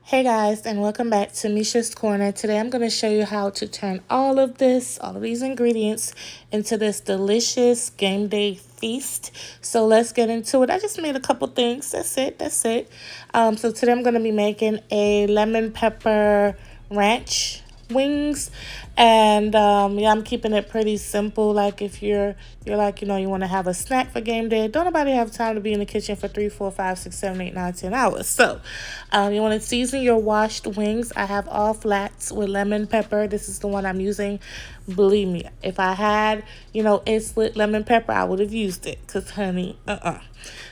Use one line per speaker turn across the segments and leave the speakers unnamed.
Hey guys, and welcome back to Misha's Corner. Today I'm going to show you how to turn all of these ingredients into this delicious game day feast. So let's get into it. I just made a couple things. That's it. So today I'm going to be making a lemon pepper ranch wings, and yeah, I'm keeping it pretty simple. Like if you're like, you want to have a snack for game day, don't nobody have time to be in the kitchen for 3, 4, 5, 6, 7, 8, 9, 10 hours. So you want to season your washed wings. I have all flats with lemon pepper. This is the one I'm using. Believe me, if I had instant lemon pepper, I would have used it, because honey,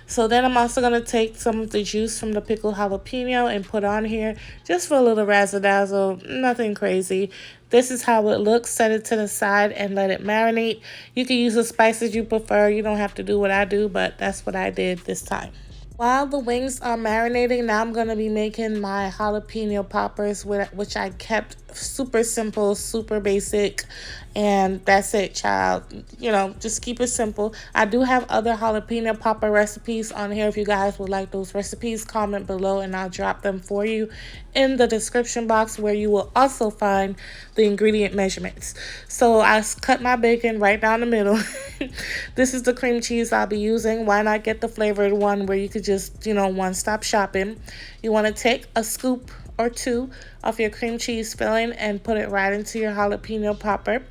so then I'm also going to take some of the juice from the pickled jalapeno and put on here just for a little razzle dazzle. Nothing crazy. This is how it looks. Set it to the side and let it marinate. You can use the spices you prefer. You don't have to do what I do, but that's what I did this time. While the wings are marinating, now I'm going to be making my jalapeno poppers, which I kept super simple, super basic, and that's it, child. Just keep it simple. I do have other jalapeno popper recipes on here. If you guys would like those recipes, comment below and I'll drop them for you in the description box, where you will also find the ingredient measurements. So I cut my bacon right down the middle. This is the cream cheese I'll be using. Why not get the flavored one where you could just, one-stop shopping? You want to take a scoop or two of your cream cheese filling and put it right into your jalapeno popper,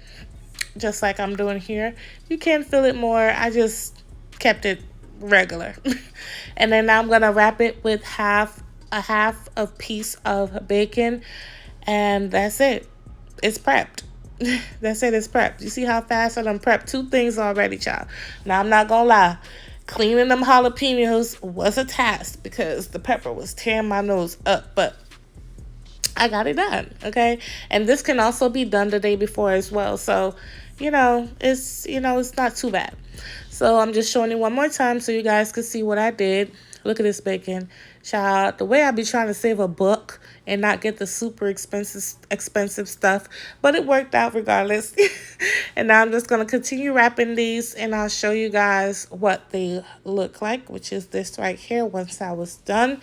just like I'm doing here. You can fill it more. I just kept it regular. And then now I'm going to wrap it with a half of piece of bacon, and that's it. It's prepped. That's it. It's prepped. You see how fast I done prepped 2 things already, child. Now I'm not gonna lie, cleaning them jalapenos was a task because the pepper was tearing my nose up, but I got it done. Okay, and this can also be done the day before as well. So it's not too bad. So I'm just showing you one more time so you guys can see what I did. Look at this bacon, child. The way I be trying to save a buck and not get the super expensive stuff, but it worked out regardless. And now I'm just gonna continue wrapping these, and I'll show you guys what they look like, which is this right here. Once I was done,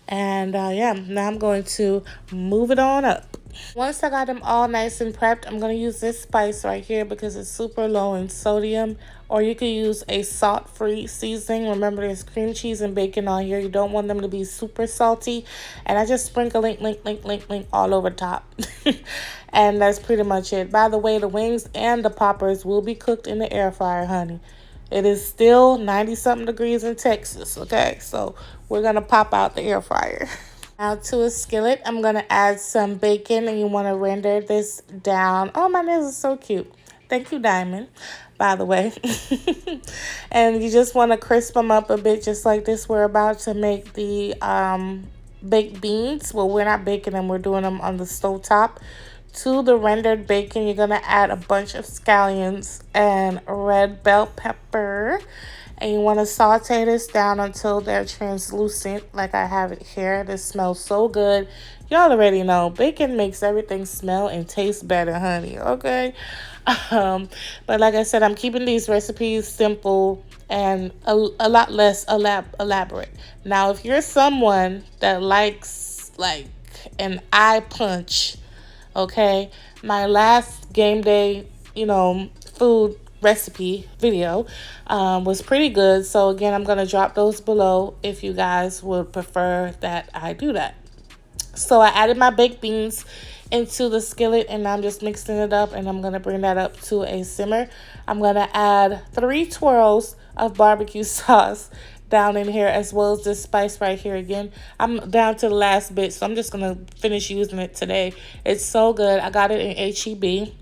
and yeah, now I'm going to move it on up. Once I got them all nice and prepped, I'm going to use this spice right here because it's super low in sodium. Or you could use a salt-free seasoning. Remember, there's cream cheese and bacon on here. You don't want them to be super salty. And I just sprinkle link all over top. And that's pretty much it. By the way, the wings and the poppers will be cooked in the air fryer, honey. It is still 90-something degrees in Texas, okay? So we're going to pop out the air fryer. Now to a skillet, I'm going to add some bacon, and you want to render this down. Oh, my nails are so cute. Thank you, Diamond, by the way. And you just want to crisp them up a bit, just like this. We're about to make the baked beans. Well, we're not baking them. We're doing them on the stove top. To the rendered bacon, you're going to add a bunch of scallions and red bell pepper. And you want to saute this down until they're translucent, like I have it here. This smells so good. Y'all already know bacon makes everything smell and taste better, honey, okay? But like I said, I'm keeping these recipes simple and a lot less elaborate. Now, if you're someone that likes like an eye punch, okay, my last game day, food recipe video was pretty good. So again, I'm going to drop those below if you guys would prefer that I do that. So I added my baked beans into the skillet, and I'm just mixing it up, and I'm going to bring that up to a simmer. I'm going to add 3 twirls of barbecue sauce down in here, as well as this spice right here. Again, I'm down to the last bit, so I'm just going to finish using it today. It's so good. I got it in HEB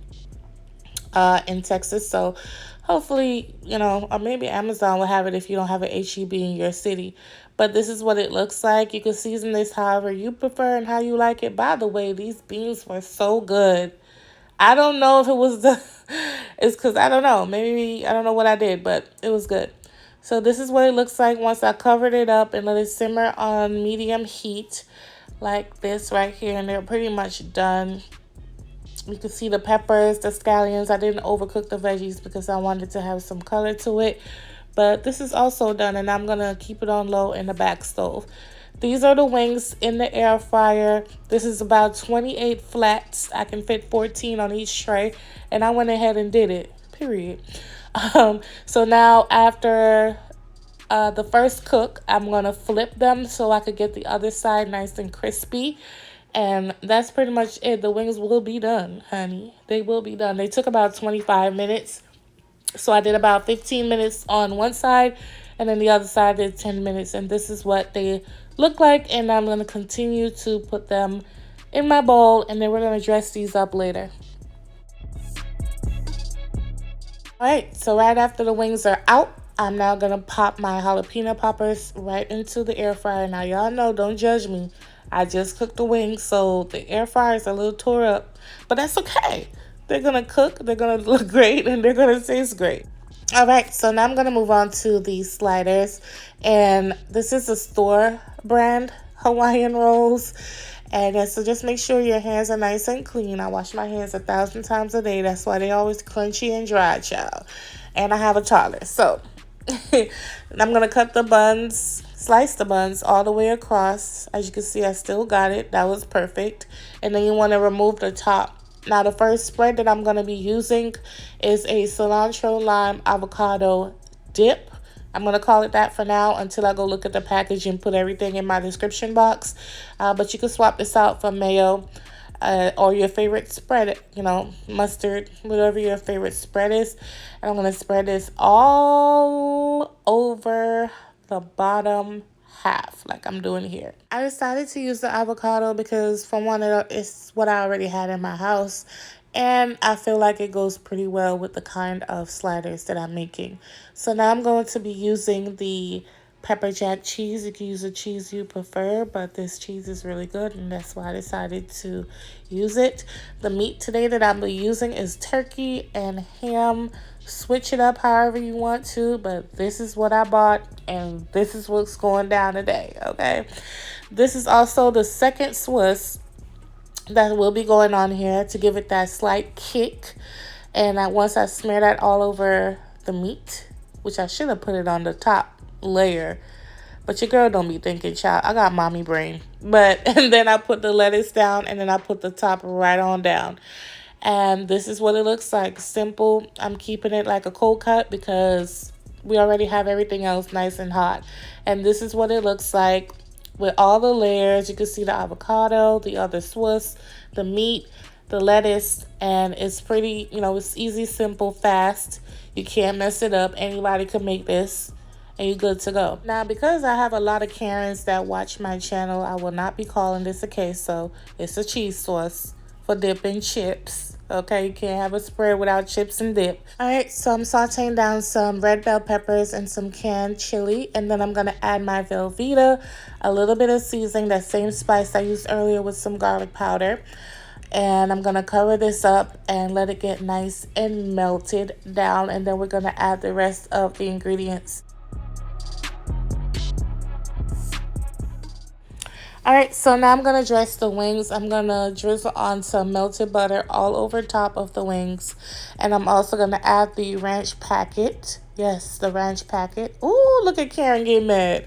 in Texas, so hopefully, or maybe Amazon will have it if you don't have an HEB in your city. But this is what it looks like. You can season this however you prefer and how you like it. By the way, these beans were so good. I don't know if it was it's because I don't know. Maybe I don't know what I did, but it was good. So this is what it looks like once I covered it up and let it simmer on medium heat like this right here. And they're pretty much done. You can see the peppers, the scallions. I didn't overcook the veggies because I wanted to have some color to it. But this is also done, and I'm going to keep it on low in the back stove. These are the wings in the air fryer. This is about 28 flats. I can fit 14 on each tray. And I went ahead and did it, period. So now after the first cook, I'm going to flip them so I could get the other side nice and crispy. And that's pretty much it. The wings will be done, honey. They will be done. They took about 25 minutes. So I did about 15 minutes on one side, and then the other side did 10 minutes. And this is what they look like. And I'm going to continue to put them in my bowl, and then we're going to dress these up later. All right, so right after the wings are out, I'm now going to pop my jalapeno poppers right into the air fryer. Now, y'all know, don't judge me. I just cooked the wings, so the air fryer is a little tore up. But that's okay. They're going to cook, they're going to look great, and they're going to taste great. All right, so now I'm going to move on to the sliders. And this is a store brand Hawaiian rolls. And so just make sure your hands are nice and clean. I wash my hands 1,000 times a day. That's why they always crunchy and dry, child. And I have a toddler. So I'm going to cut the buns, slice the buns all the way across. As you can see, I still got it. That was perfect. And then you want to remove the top. Now, the first spread that I'm going to be using is a cilantro lime avocado dip. I'm going to call it that for now until I go look at the package and put everything in my description box. But you can swap this out for mayo or your favorite spread, mustard, whatever your favorite spread is. And I'm going to spread this all over the bottom half like I'm doing here. I decided to use the avocado because for one, it's what I already had in my house. And I feel like it goes pretty well with the kind of sliders that I'm making. So now I'm going to be using the pepper jack cheese. You can use the cheese you prefer, but this cheese is really good, and that's why I decided to use it. The meat today that I'll be using is turkey and ham. Switch it up however you want to, but this is what I bought, and this is what's going down today, okay? This is also the second Swiss that will be going on here to give it that slight kick. And once I smear that all over the meat, which I should have put it on the top layer, but your girl don't be thinking, child, I got mommy brain. And then I put the lettuce down, and then I put the top right on down. And this is what it looks like. Simple. I'm keeping it like a cold cut because we already have everything else nice and hot. And this is what it looks like with all the layers. You can see the avocado, the other Swiss, the meat, the lettuce, and it's pretty, it's easy, simple, fast. You can't mess it up. Anybody can make this, and you're good to go. Now, because I have a lot of Karens that watch my channel, I will not be calling this a queso. It's a cheese sauce for dipping chips. Okay, you can't have a spread without chips and dip. All right, so I'm sauteing down some red bell peppers and some canned chili, and then I'm going to add my Velveeta, a little bit of seasoning, that same spice I used earlier with some garlic powder. And I'm going to cover this up and let it get nice and melted down, and then we're going to add the rest of the ingredients. All right, so now I'm going to dress the wings. I'm going to drizzle on some melted butter all over top of the wings. And I'm also going to add the ranch packet. Yes, the ranch packet. Ooh, look at Karen getting mad.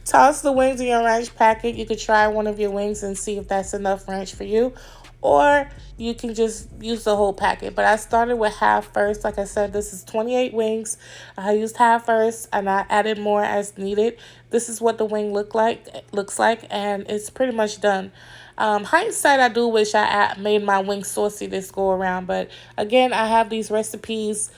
Toss the wings in your ranch packet. You could try one of your wings and see if that's enough ranch for you. Or you can just use the whole packet. But I started with half first. Like I said, this is 28 wings. I used half first, and I added more as needed. This is what the wing looks like, and it's pretty much done. Hindsight, I do wish I made my wings saucy this go around. But again, I have these recipes,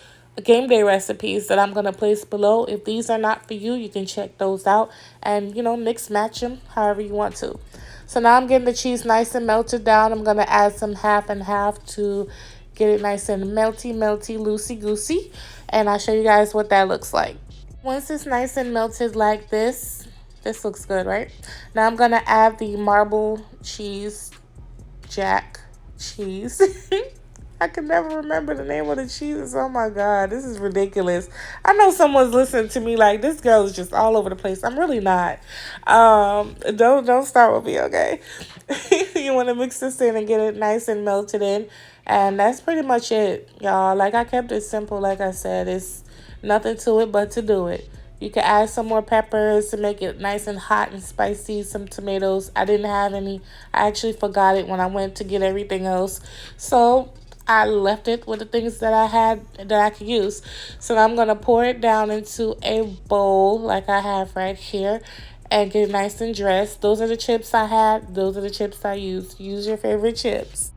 game day recipes, that I'm going to place below. If these are not for you, you can check those out and, mix match them however you want to. So now I'm getting the cheese nice and melted down. I'm going to add some half and half to get it nice and melty, loosey-goosey. And I'll show you guys what that looks like. Once it's nice and melted like this looks good, right? Now I'm going to add the marble cheese, jack cheese. I can never remember the name of the cheeses. Oh my God, this is ridiculous. I know someone's listening to me like, this girl is just all over the place. I'm really not. Don't start with me, okay? You want to mix this in and get it nice and melted in. And that's pretty much it, y'all. Like, I kept it simple. Like I said, it's nothing to it but to do it. You can add some more peppers to make it nice and hot and spicy. Some tomatoes. I didn't have any. I actually forgot it when I went to get everything else. So I left it with the things that I had that I could use. So now I'm going to pour it down into a bowl like I have right here and get it nice and dressed. Those are the chips I had. Those are the chips I used. Use your favorite chips.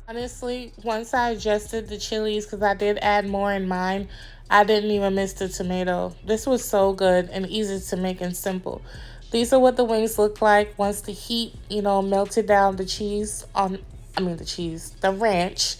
Honestly, once I adjusted the chilies, because I did add more in mine, I didn't even miss the tomato. This was so good and easy to make and simple. These are what the wings look like once the heat, melted down the cheese on, the ranch.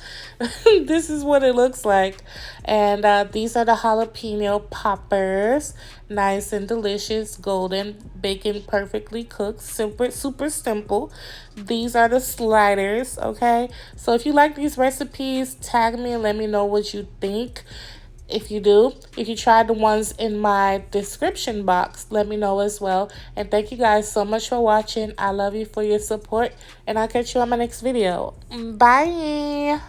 This is what it looks like. And these are the jalapeno poppers. Nice and delicious, golden, bacon, perfectly cooked, super, super simple. These are the sliders, okay? So if you like these recipes, tag me and let me know what you think. If you do, if you tried the ones in my description box, let me know as well. And thank you guys so much for watching. I love you for your support, and I'll catch you on my next video. Bye.